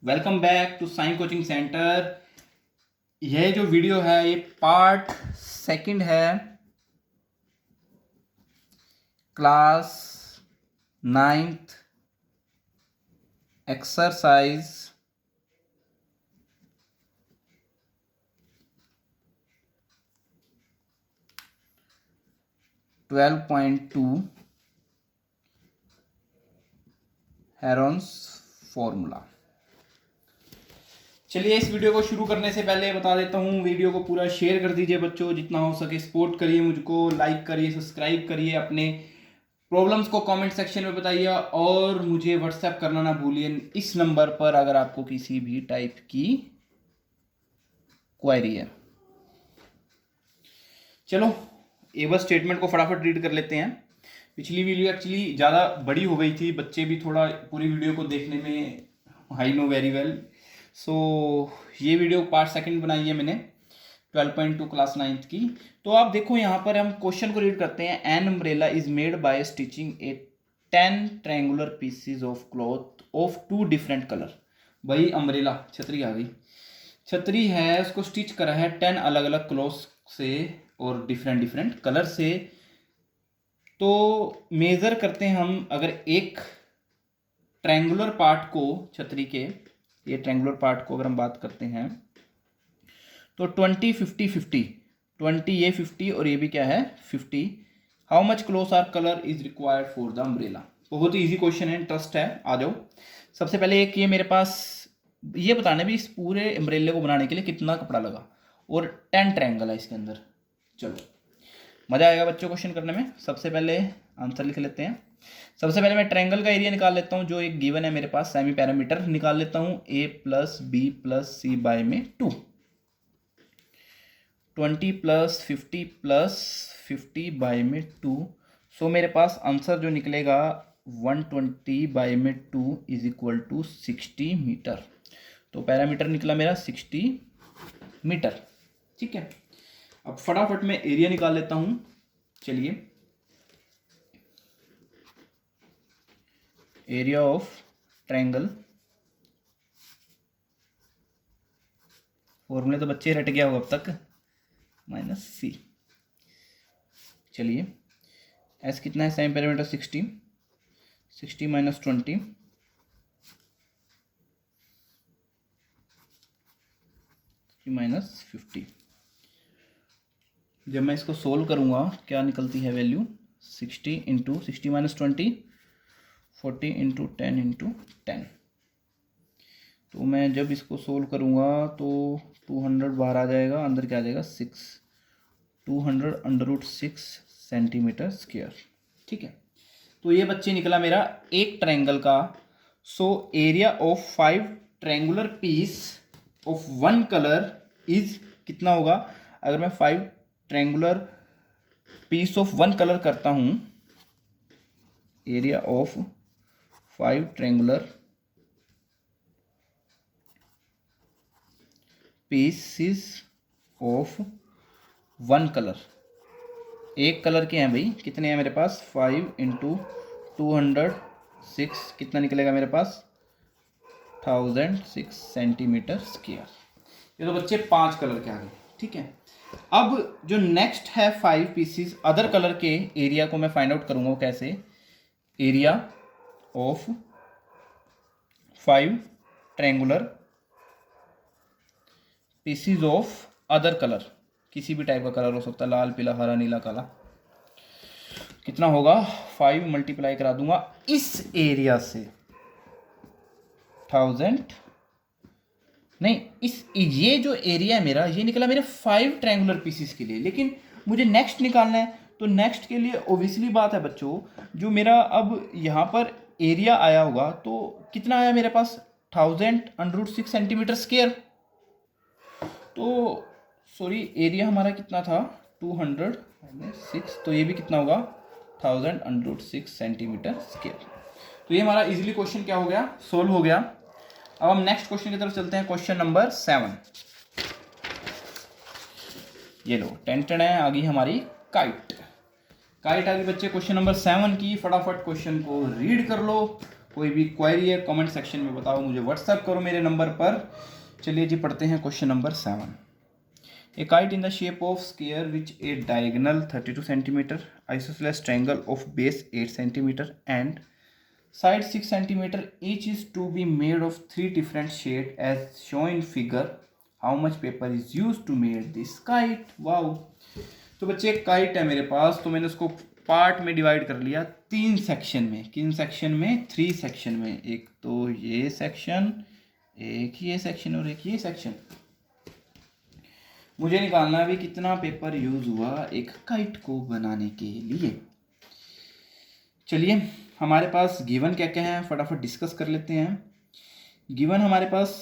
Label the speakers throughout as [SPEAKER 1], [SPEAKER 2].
[SPEAKER 1] Welcome back to sign coaching centre. यह जो video है ये पार्ट सेकंड है class 9th exercise 12.2 Heron's formula. चलिए इस वीडियो को शुरू करने से पहले बता देता हूँ, वीडियो को पूरा शेयर कर दीजिए बच्चों, जितना हो सके सपोर्ट करिए मुझको, लाइक करिए, सब्सक्राइब करिए, अपने प्रॉब्लम्स को कमेंट सेक्शन में बताइए और मुझे व्हाट्सएप करना ना भूलिए इस नंबर पर अगर आपको किसी भी टाइप की क्वेरी है। चलो ये बस स्टेटमेंट को फटाफट रीड कर लेते हैं। पिछली वीडियो एक्चुअली ज़्यादा बड़ी हो गई थी, बच्चे भी थोड़ा पूरी वीडियो को देखने में आई नो वेरी वेल। सो ये वीडियो पार्ट सेकंड बनाई है मैंने 12.2 क्लास 9th की। तो आप देखो यहाँ पर हम क्वेश्चन को रीड करते हैं। An umbrella is made by stitching A 10 triangular PCs of cloth of 2 different colour. भाई अम्ब्रेला छतरी आ गई, छतरी है, उसको स्टिच करा है 10 अलग अलग क्लॉथ से और डिफरेंट डिफरेंट कलर से। तो मेज़र करते हैं हम, अगर एक ट्रायंगुलर पार्ट को छतरी के, ये ट्रायंगुलर पार्ट को अगर हम बात करते हैं तो 20 50 50, 20 ये 50 और ये भी क्या है 50। How much cloth or colour is required for the umbrella. बहुत ही इजी क्वेश्चन है, इंटरेस्ट है, आ जाओ। सबसे पहले एक ये मेरे पास ये बताना भी इस पूरे अम्ब्रेले को बनाने के लिए कितना कपड़ा लगा और 10 ट्रायंगल है इसके अंदर। चलो मज़ा आएगा बच्चों क्वेश्चन करने में। सबसे पहले आंसर लिख लेते हैं। सबसे पहले मैं ट्रायंगल का एरिया निकाल लेता हूँ जो एक गिवन है मेरे पास, सेमी पैरामीटर निकाल लेता हूँ a plus B plus C by में 2, 20 प्लस 50 प्लस 50 बाय में 2। सो मेरे पास आंसर जो निकलेगा 120 बाय में 2 इज इक्वल टू 60 मीटर। तो पैरामीटर निकला मेरा 60 मीटर। ठीक है, अब फटाफट मैं एरिया निकाल लेता हूं। चलिए, एरिया ऑफ ट्रायंगल, फॉर्मूले तो बच्चे रट गया होगा अब तक, माइनस सी। चलिए एस कितना है, सेमी पैरामीटर 60, 60 माइनस 20, 60 माइनस 50। जब मैं इसको सोल्व करूंगा क्या निकलती है value, 60 into 60 minus 20, 40 into 10 into 10। तो मैं जब इसको सोल्व करूंगा तो 200 बाहर आ जाएगा, अंदर क्या आ जाएगा 6, 200 अंडर रूट 6 सेंटीमीटर स्क्वायर। ठीक है, तो ये बच्चे निकला मेरा एक ट्रायंगल का। So area of 5 triangular piece of 1 colour is कितना होगा। अगर मैं 5 ट्रायंगुलर पीस ऑफ 1 कलर करता हूं, area of 5 triangular pieces of 1 colour, एक कलर के हैं भाई, कितने हैं मेरे पास 5 इंटू 206, कितना निकलेगा मेरे पास 1006 सेंटीमीटर स्क्वायर। ये तो बच्चे 5 कलर के आ गए। ठीक है, अब जो नेक्स्ट है 5 पीसीज अदर कलर के एरिया को मैं फाइंड आउट करूंगा। वो कैसे, area of 5 triangular PCs of other colour, किसी भी टाइप का कलर हो सकता है, लाल पीला हरा नीला काला, कितना होगा 5 मल्टीप्लाई करा दूंगा इस एरिया से 1000, नहीं इस, ये जो एरिया है मेरा ये निकला मेरे 5 ट्रायंगुलर पीसीस के लिए, लेकिन मुझे नेक्स्ट निकालना है। तो नेक्स्ट के लिए ओबियसली बात है बच्चों, जो मेरा अब यहाँ पर एरिया आया होगा तो कितना आया मेरे पास 1000 अंडर रूट 6 सेंटीमीटर स्क्वायर। तो सॉरी एरिया हमारा कितना था 200 6, तो ये भी कितना होगा 1000 अंडर रूट 6 सेंटीमीटर स्क्वायर। तो ये हमारा इजीली क्वेश्चन क्या हो गया, सोल्व हो गया। अब हम नेक्स्ट क्वेश्चन की तरफ चलते हैं, क्वेश्चन नंबर 7। ये लो टेंटन है, आ गई हमारी काइट, काइट आ गई बच्चे क्वेश्चन नंबर 7 की। फटाफट क्वेश्चन को रीड कर लो कोई भी क्वेरी है कमेंट सेक्शन में बताओ, मुझे व्हाट्सएप करो मेरे नंबर पर। चलिए जी पढ़ते हैं question number 7। A kite in the shape of square which a diagonal 32 centimeter, isosceles triangle of base 8 centimeter and side 6 centimeter each is to be made of 3 different shades as shown in figure. How much paper is used to make this kite? Wow! तो बच्चे एक kite है मेरे पास, तो मैंने उसको part में divide कर लिया 3 सेक्शन में। किन सेक्शन में? 3 सेक्शन में। एक तो ये सेक्शन, एक ये सेक्शन और एक ये सेक्शन। मुझे निकालना है अभी कितना पेपर यूज हुआ एक काइट को बनाने के लिए। चलिए हमारे पास गिवन क्या क्या है फटाफट डिस्कस कर लेते हैं। गिवन हमारे पास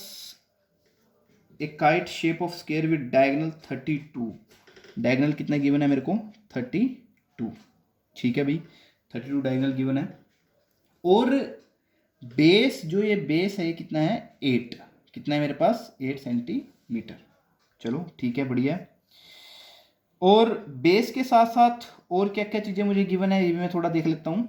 [SPEAKER 1] एक kite shape of square with diagonal 32। Diagonal कितना गिवन है मेरे को? 32। ठीक है भाई, 32 डायगोनल गिवन है। और बेस, जो ये बेस है ये कितना है? 8। कितना है मेरे पास? 8 सेंटीमीटर। चलो ठीक है, बढ़िया है। और बेस के साथ साथ और क्या क्या चीज़ें मुझे गिवन है ये भी मैं थोड़ा देख लेता हूँ।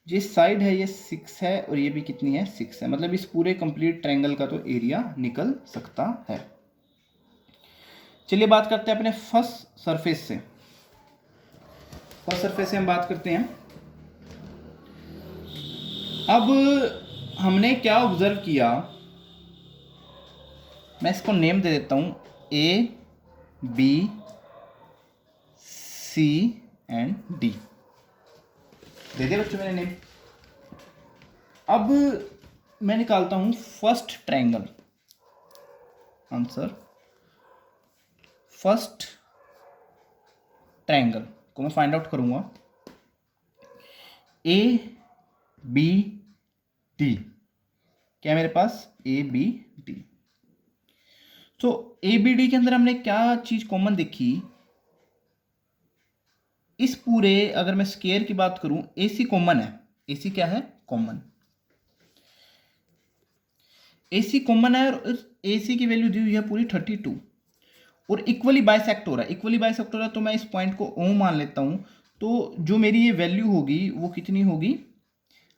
[SPEAKER 1] जिस साइड है ये 6 है और ये भी कितनी है? 6 है। मतलब इस पूरे कंप्लीट ट्रायंगल का तो एरिया निकल सकता है। चलिए बात करते हैं अपने फर्स्ट सरफेस से। फर्स्ट सरफेस से हम बात करते हैं। अब हमने क्या ऑब्जर्व किया, मैं इसको नेम दे देता हूँ A, B, C and D। दे दिया बच्चों मैंने नेम। अब मैं निकालता हूं first triangle. Answer, first triangle को मैं फाइंड आउट करूंगा। A, B, D क्या है मेरे पास? A, B, D। तो A, B, D के अंदर हमने क्या चीज कॉमन देखी? इस पूरे, अगर मैं स्क्वायर की बात करूं, AC कॉमन है। AC क्या है? कॉमन। AC कॉमन है और AC की वैल्यू दी हुई है पूरी 32 और इक्वली बाइसेक्ट हो रहा है। इक्वली बाइसेक्ट हो रहा है तो मैं इस पॉइंट को O मान लेता हूं। तो जो मेरी ये वैल्यू होगी वो कितनी होगी?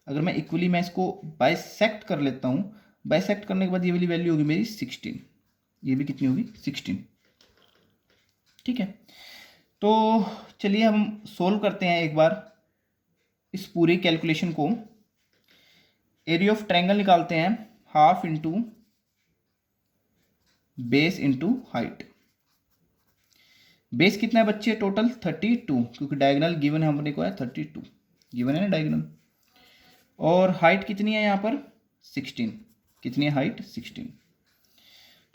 [SPEAKER 1] अगर मैं इक्वली मैं इसको बाइसेक्ट कर लेता हूं, बाइसेक्ट करने के बाद ये वाली वैल्यू होगी मेरी 16। ये भी कितनी होगी? 16। ठीक है, तो चलिए हम सोल्व करते हैं एक बार इस पूरी कैलकुलेशन को। एरिया ऑफ ट्रायंगल निकालते हैं, half into base into height. Base कितना है बच्चे? टोटल 32, क्योंकि डायगोनल गिवन है हमने को है 32 गिवन है ना डायगोनल। और हाइट कितनी है यहाँ पर? 16। कितनी है हाइट? 16।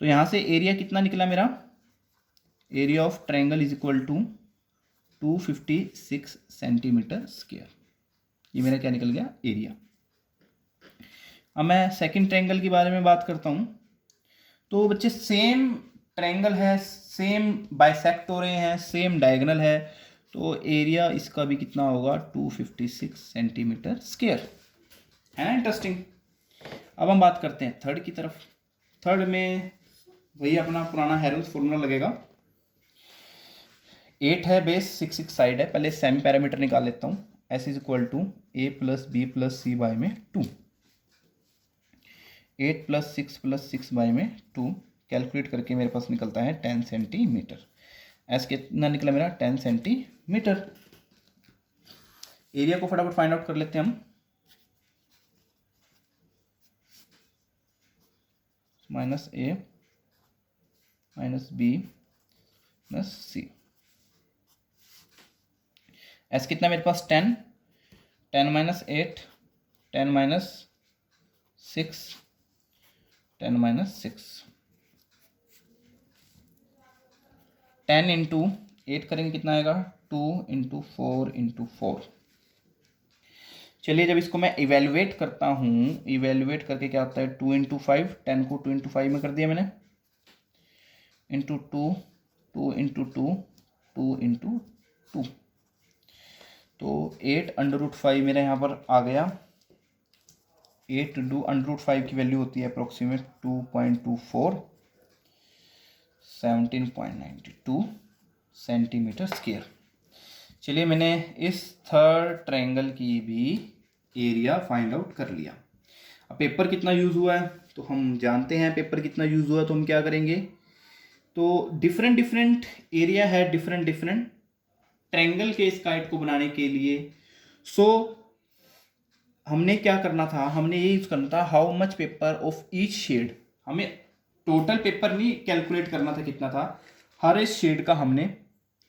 [SPEAKER 1] तो यहाँ से एरिया कितना निकला मेरा? Area of triangle is equal to 256 centimetre square. ये मेरा क्या निकल गया? एरिया। अब मैं सेकंड ट्रायंगल के बारे में बात करता हूँ। तो बच्चे सेम ट्रायंगल है, सेम बाइसेक्ट हो रहे हैं, सेम डायगोनल है, तो एरिया इसका भी कितना होगा? 256 सेंटीमीटर स्क्वायर। है ना इंटरेस्टिंग। अब हम बात करते हैं थर्ड की तरफ। थर्ड में वही अपना पुराना हेरोल्स फॉर्मूला लगेगा। 8 है बेस, 6 साइड है। पहले सेमी पैरामीटर निकाल लेता हूँ। S is equal to A plus B plus C by में 2। 8 प्लस 6 बाय में 2 कैलकुलेट करके मेरे पास निकलता है 10 सेंटीमीटर। S कितना निकला मेरा? 10 सेंटीमीटर। एरिया को फटाफट फाइंड आउट कर लेते हैं हम। Minus A minus B plus C। S कितना मेरे पास? 10। 10 माइनस 8, 10 माइनस 6, 10 माइनस 6। 10 इंटू 8 करेंगे कितना आएगा? 2 इंटू 4 इंटू 4। चलिए जब इसको मैं इवेलुएट करता हूँ, इवेलुएट करके क्या होता है? 2 इंटू 5, 10 को 2 इंटू 5 में कर दिया मैंने, इंटू 2, 2 इंटू 2, 2 इंटू 2। तो 8 अंडर रूट 5 मेरा यहाँ पर आ गया। 8 इंटू अंडर रूट 5 की वैल्यू होती है अप्रोक्सीमेट 2.24, 17.92 सेंटीमीटर स्क्वायर। चलिए मैंने इस थर्ड ट्रायंगल की भी एरिया फाइंड आउट कर लिया। अब पेपर कितना यूज़ हुआ है तो हम जानते हैं पेपर कितना यूज़ हुआ है, तो हम क्या करेंगे, तो डिफरेंट डिफरेंट एरिया है डिफरेंट डिफरेंट ट्रायंगल के इस काइट को बनाने के लिए। सो हमने क्या करना था, हमने ये यूज़ करना था how much paper of each shade. हमें टोटल पेपर नहीं कैलकुलेट करना था कितना था, हर इस शेड का हमने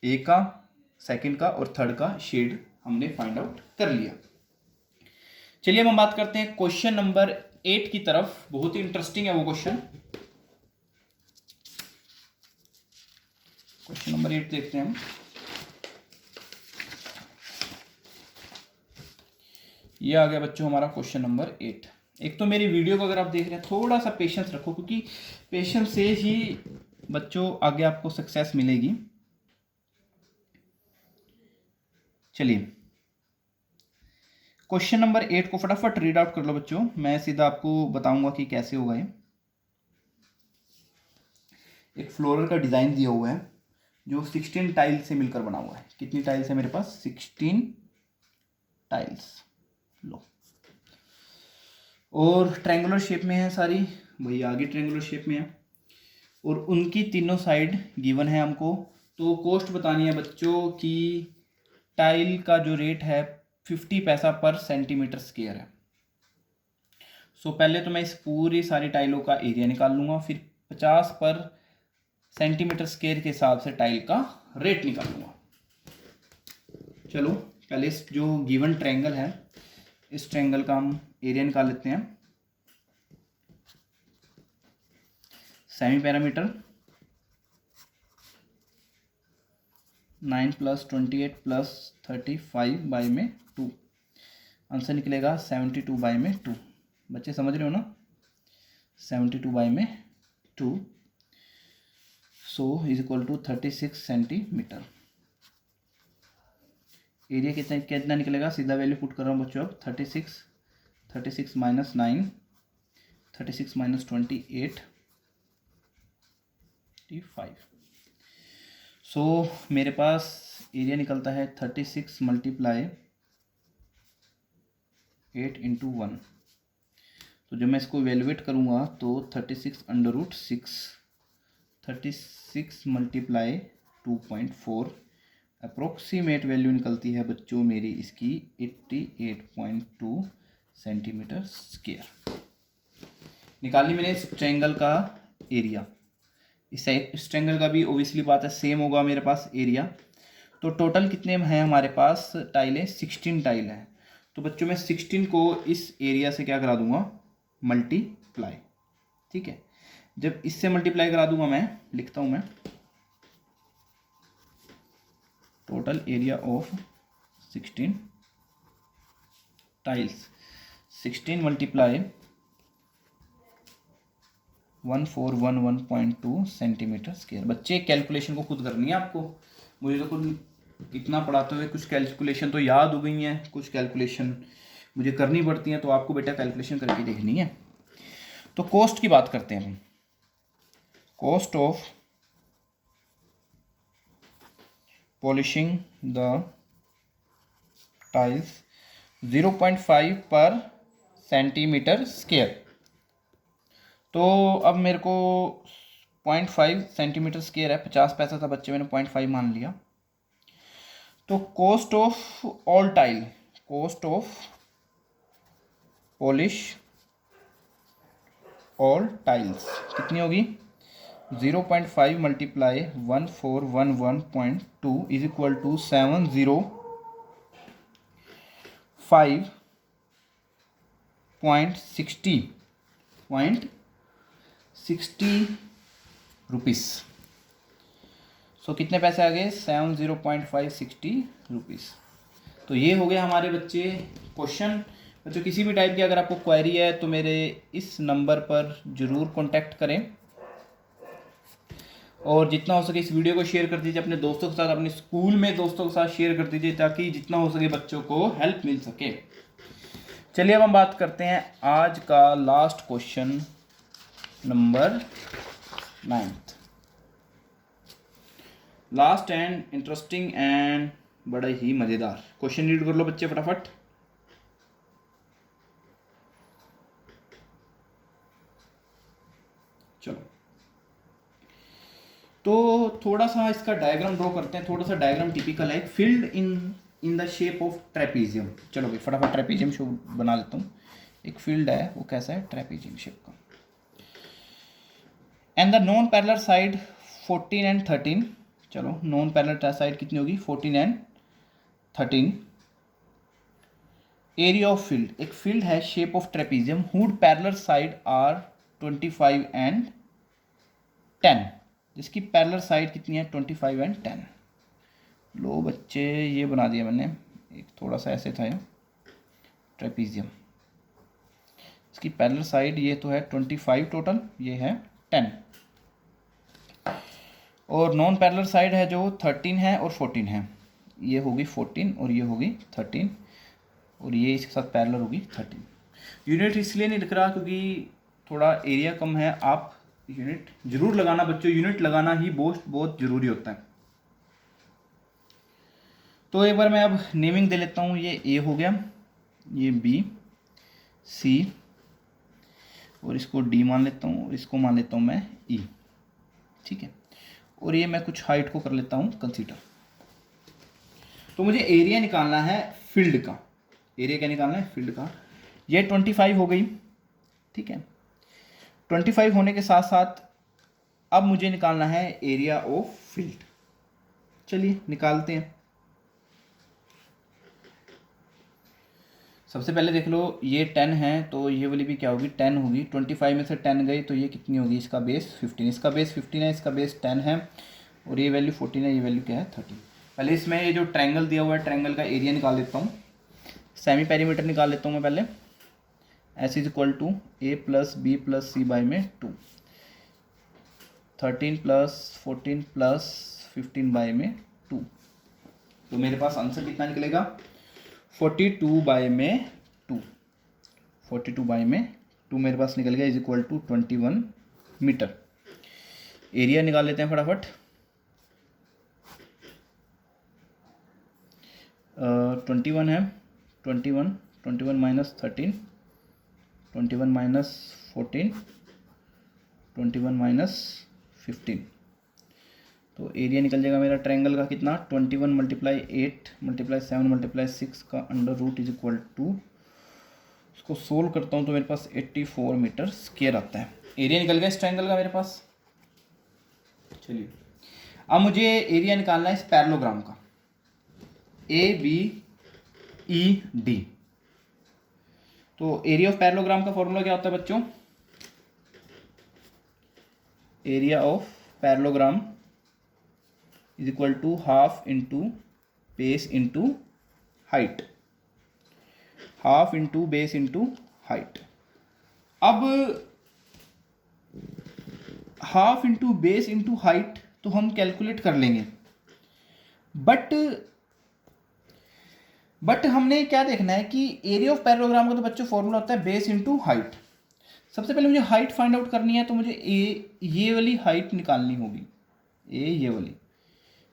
[SPEAKER 1] ए का, सेकंड का और थर्ड का शेड हमने फाइंड आउट कर लिया। चलिए अब हम बात करते हैं क्वेश्चन नंबर 8 की तरफ। बहुत ही इंटरेस्टिंग है वो क्वेश्चन। क्वेश्चन नंबर 8 देखते हैं हम। ये आ गया बच्चों हमारा क्वेश्चन नंबर 8। एक तो मेरी वीडियो को अगर आप देख रहे हैं थोड़ा सा पेशेंस रखो, क्योंकि पेशेंस से ही बच्चों आगे आपको सक्सेस मिलेगी। चलिए क्वेश्चन नंबर 8 को फटाफट रीड आउट कर लो बच्चों, मैं सीधा आपको बताऊंगा कि कैसे होगा ये। एक फ्लोरल का डिज़ाइन दिया हुआ है जो 16 टाइल से मिलकर बना हुआ है। कितनी टाइल्स है मेरे पास, 16 टाइल्स। लो, और ट्रायंगुलर शेप में है सारी, वही आगे ट्रायंगुलर शेप में है, और उनकी तीनों साइड गिवन है हमको। तो कॉस्ट बतानी है बच्चों की टाइल का जो रेट है 50 पैसा पर सेंटीमीटर स्क्वायर है। सो पहले तो मैं इस पूरी सारी टाइलों का एरिया निकाल लूँगा, फिर 50 पर सेंटीमीटर स्क्वायर के हिसाब से टाइल का रेट निकालूंगा। चलो पहले इस जो गिवन ट्रायंगल है इस ट्रायंगल का हम एरिया निकाल लेते हैं। सेमी पैरामीटर 9 + 28 + 35 बाई में 2, आंसर निकलेगा 72 बाई में 2। बच्चे समझ रहे हो ना, 72 बाई में 2, so is equal to 36 centimetre. Area कितना कितना निकलेगा, सीधा वैल्यू पुट कर रहा हूँ बच्चों अब। 36 माइनस 9, 36 माइनस 28, 5। सो मेरे पास एरिया निकलता है 36 × 8 × 1। तो जब मैं इसको इवेलुएट करूँगा तो 36 √6, 36 × 2.4, अप्रोक्सीमेट वैल्यू निकलती है बच्चों मेरी इसकी 88.2 सेंटीमीटर स्क्वायर। निकाली मैंने इस ट्रायंगल का एरिया। इस ट्रायंगल का भी ओबियसली बात है सेम होगा मेरे पास एरिया। तो टोटल कितने हैं हमारे पास टाइलें, 16 टाइल हैं। तो बच्चों मैं 16 को इस एरिया से क्या करा दूंगा, मल्टीप्लाई। ठीक है, जब इससे मल्टीप्लाई करा दूंगा मैं लिखता हूं मैं total area of 16 tiles, 16 × 1411.2 centimetre square. बच्चे कैलकुलेशन को खुद करनी है आपको, मुझे तो खुद इतना पढ़ाते हुए कुछ कैलकुलेशन तो याद हो गई हैं, कुछ कैलकुलेशन मुझे करनी पड़ती हैं, तो आपको बेटा कैलकुलेशन करके देखनी है। तो कॉस्ट की बात करते हैं हम। Cost of polishing the tiles 0.5 पर सेंटीमीटर स्क्वायर। तो अब मेरे को 0.5 सेंटीमीटर स्क्वायर है, 50 पैसा था बच्चे, मैंने 0.5 मान लिया। तो cost of all tile, cost of polish all tiles कितनी होगी, 0.5 × 1411.2 इज इक्वल टू 705.60 रुपीज़। सो कितने पैसे आ गए, 70.560 रुपीज़। तो ये हो गया हमारे बच्चे क्वेश्चन। बच्चों किसी भी टाइप की अगर आपको क्वेरी है तो मेरे इस नंबर पर ज़रूर कांटेक्ट करें, और जितना हो सके इस वीडियो को शेयर कर दीजिए अपने दोस्तों के साथ, अपने स्कूल में दोस्तों के साथ शेयर कर दीजिए, ताकि जितना हो सके बच्चों को हेल्प मिल सके। चलिए अब हम बात करते हैं आज का last question number 9, last and interesting and बड़ा ही मज़ेदार क्वेश्चन। रीड कर लो बच्चे फटाफट। चलो तो थोड़ा सा इसका डायग्राम ड्रॉ करते हैं, थोड़ा सा डायग्राम टिपिकल है, field in the shape of trapezium. चलो भाई फटाफट ट्रेपीजियम शो बना लेता हूँ। एक फील्ड है, वो कैसा है, ट्रेपीजियम शेप का। And the non parallel side 14 and 13। चलो नॉन पैरेलल साइड कितनी होगी, 14 एंड 13। एरिया ऑफ फील्ड, एक फील्ड है shape of trapezium whose parallel side are 25 and 10, जिसकी पैरेलल साइड कितनी है, 25 एंड 10। लो बच्चे ये बना दिया मैंने, एक थोड़ा सा ऐसे था ये ट्रेपीजियम, इसकी पैरेलल साइड ये तो है 25 टोटल, ये है 10, और नॉन पैरेलल साइड है जो 13 है और 14 है, ये होगी 14 और ये होगी 13, और ये इसके साथ पैरेलल होगी 13। यूनिट इसलिए नहीं लिख रहा क्योंकि थोड़ा एरिया कम है, आप यूनिट जरूर लगाना बच्चों, यूनिट लगाना ही बहुत जरूरी होता है। तो एक बार मैं अब नेमिंग दे लेता हूँ, ये ए हो गया, ये बी, सी, और इसको डी मान लेता हूँ, और इसको मान लेता हूँ मैं ई, ठीक है। और ये मैं कुछ हाइट को कर लेता हूँ कंसीडर। तो मुझे एरिया निकालना है फील्ड का, एरिया क्या निकालना है, फील्ड का। ये 25 हो गई, ठीक है। 25 होने के साथ साथ अब मुझे निकालना है एरिया ऑफ फील्ड। चलिए निकालते हैं। सबसे पहले देख लो, ये 10 है तो ये वाली भी क्या होगी, 10 होगी। 25 में से 10 गई तो ये कितनी होगी, इसका बेस 15, इसका बेस 15 है, इसका बेस 10 है, और ये वैल्यू 14 है, ये वैल्यू क्या है 13। पहले इसमें ये जो ट्रायंगल दिया हुआ है, ट्रायंगल का एरिया निकाल लेता हूँ, सेमी पेरीमीटर निकाल लेता हूँ मैं पहले। S is equal to A plus B plus C by में 2, 13 प्लस 14 प्लस 15 बाई में 2, तो मेरे पास आंसर कितना निकलेगा, 42 बाई में 2, 42 बाई में 2 मेरे पास निकल गया, is equal to 21 metre. Area निकाल लेते हैं फटाफट। 21 है, 21 माइनस 13, 21 माइनस 14, 21 माइनस 15, तो एरिया निकल जाएगा मेरा ट्रायंगल का कितना, 21 मल्टीप्लाई 8 मल्टीप्लाई 7 मल्टीप्लाई 6 का under root is equal to, इसको सोल्व करता हूँ तो मेरे पास 84 मीटर स्क्वायर आता है। एरिया निकल गया इस ट्रायंगल का मेरे पास। चलिए अब मुझे एरिया निकालना है इस पैरेललोग्राम का, ए बी ई डी। तो एरिया ऑफ पैरेललोग्राम का फॉर्मूला क्या होता है बच्चों, area of parallelogram is equal to half into base into height, half into base into height. अब half into base into height तो हम कैलकुलेट कर लेंगे, बट हमने क्या देखना है कि एरिया ऑफ पैरेललोग्राम का तो बच्चों फॉर्मूला होता है बेस इंटू हाइट। सबसे पहले मुझे हाइट फाइंड आउट करनी है, तो मुझे ये वाली हाइट निकालनी होगी, ये वाली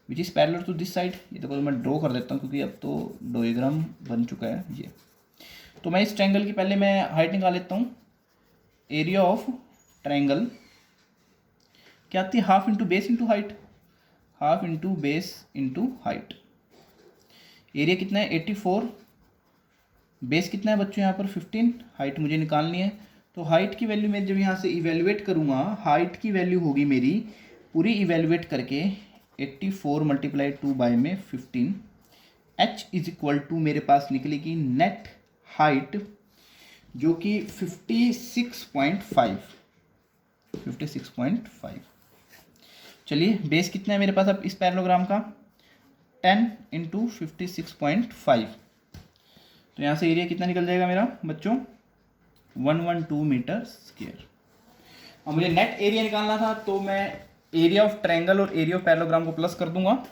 [SPEAKER 1] which is parallel to this side. ये देखो मैं ड्रॉ कर देता हूँ क्योंकि अब तो डायग्राम बन चुका है ये। तो मैं इस ट्रायंगल की पहले मैं हाइट निकाल लेता हूँ। एरिया ऑफ ट्रायंगल क्या आती है, half into base into height, half into base into height. Area कितना है 84, बेस कितना है बच्चों यहाँ पर 15, हाइट मुझे निकालनी है। तो हाइट की वैल्यू मैं जब यहाँ से इवेल्युएट करूँगा, हाइट की वैल्यू होगी मेरी पूरी इवेल्युएट करके 84 मल्टीप्लाई 2 बाई में 15, h इज इक्वल टू मेरे पास निकलेगी नेट हाइट जो कि 56.5। चलिए बेस कितना है मेरे पास अब इस पैरेललोग्राम का 10 इंटू 56.5, तो यहाँ से एरिया कितना निकल जाएगा मेरा बच्चों 112 मीटर स्क्वायर। अब मुझे नेट एरिया निकालना था तो मैं एरिया ऑफ ट्रायंगल और एरिया ऑफ पैरेललोग्राम को प्लस कर दूंगा।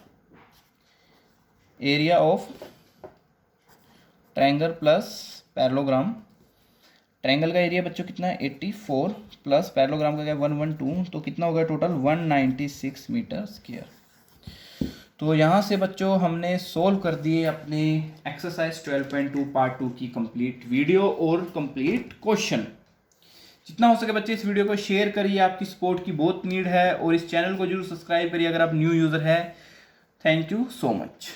[SPEAKER 1] Area of triangle plus parallelogram, triangle का एरिया बच्चों कितना है 84 प्लस पैरेललोग्राम का क्या 112, तो कितना हो गया टोटल 196 मीटर स्क्वायर। तो यहाँ से बच्चों हमने सोल्व कर दिए अपने एक्सरसाइज 12.2 पार्ट 2 की कंप्लीट वीडियो और कंप्लीट क्वेश्चन। जितना हो सके बच्चे इस वीडियो को शेयर करिए, आपकी सपोर्ट की बहुत नीड है, और इस चैनल को जरूर सब्सक्राइब करिए अगर आप न्यू यूज़र है। Thank you so much.